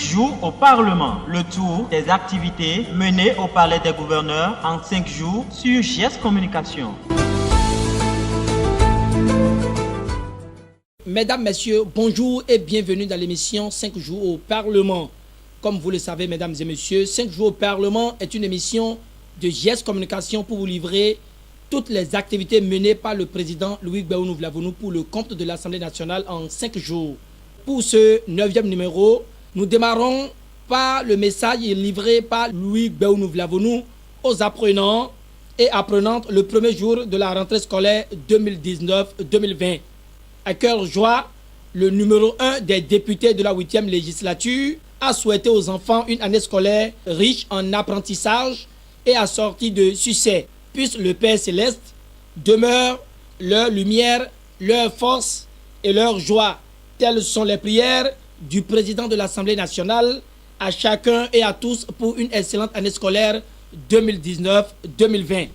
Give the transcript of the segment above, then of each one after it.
jours au Parlement, le tour des activités menées au Palais des Gouverneurs en 5 jours sur GS Communication. Mesdames, Messieurs, bonjour et bienvenue dans l'émission 5 jours au Parlement. Comme vous le savez, mesdames et messieurs, 5 jours au Parlement est une émission de GS Communication pour vous livrer toutes les activités menées par le président Louis Gbéhounou Vlavonou pour le compte de l'Assemblée nationale en 5 jours. Pour ce 9e numéro, nous démarrons par le message livré par Louis Gbéhounou Vlavonou aux apprenants et apprenantes le premier jour de la rentrée scolaire 2019-2020. À cœur joie, le numéro 1 des députés de la 8e législature a souhaité aux enfants une année scolaire riche en apprentissage et assortie de succès. Puisse le Père Céleste demeure leur lumière, leur force et leur joie. Telles sont les prières du président de l'Assemblée nationale à chacun et à tous pour une excellente année scolaire 2019-2020.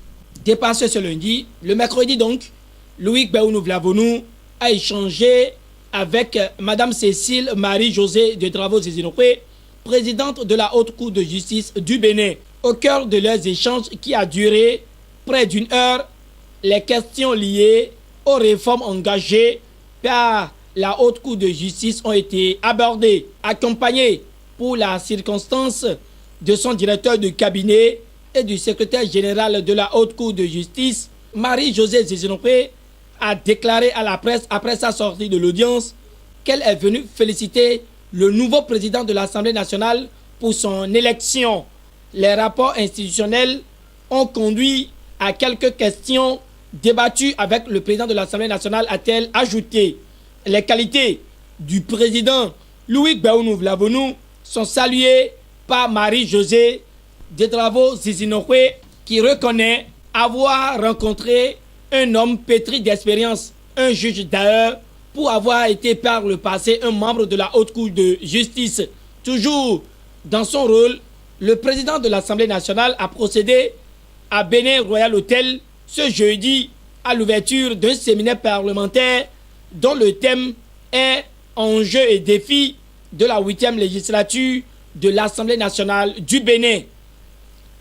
Dépassé ce lundi, le mercredi donc, Louis Gbéhounou Vlavonou a échangé avec Madame Cécile Marie-Josée de Dravo-Zézinokwe, présidente de la Haute Cour de justice du Bénin. Au cœur de leurs échanges qui a duré près d'une heure, les questions liées aux réformes engagées par la Haute Cour de justice ont été abordées, accompagnées pour la circonstance de son directeur de cabinet et du secrétaire général de la Haute Cour de justice. Marie-Josée Zézinokwe a déclaré à la presse après sa sortie de l'audience qu'elle est venue féliciter le nouveau président de l'Assemblée nationale pour son élection. Les rapports institutionnels ont conduit à quelques questions débattues avec le président de l'Assemblée nationale, a-t-elle ajouté. Les qualités du président Louis Gbéhounou Vlavonou sont saluées par Marie-Josée de Dravo-Zézinokwe qui reconnaît avoir rencontré un homme pétri d'expérience, un juge d'ailleurs, pour avoir été par le passé un membre de la Haute Cour de justice. Toujours dans son rôle, le président de l'Assemblée nationale a procédé à Bénin Royal Hotel ce jeudi à l'ouverture d'un séminaire parlementaire dont le thème est Enjeux et défis de la 8e législature de l'Assemblée nationale du Bénin.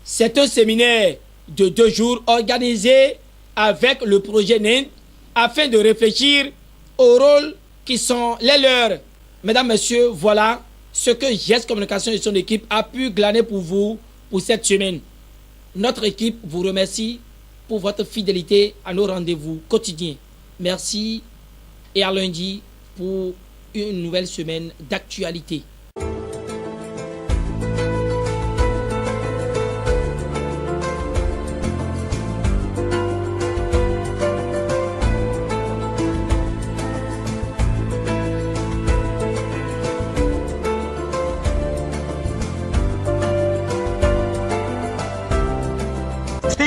C'est un séminaire de 2 jours organisé avec le projet NIND afin de réfléchir aux rôles qui sont les leurs. Mesdames, Messieurs, voilà ce que GS Communication et son équipe a pu glaner pour vous pour cette semaine. Notre équipe vous remercie pour votre fidélité à nos rendez-vous quotidiens. Merci et à lundi pour une nouvelle semaine d'actualité.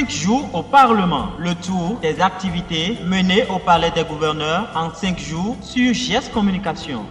Jours au Parlement, le tour des activités menées au Palais des Gouverneurs en 5 jours sur GS Communication.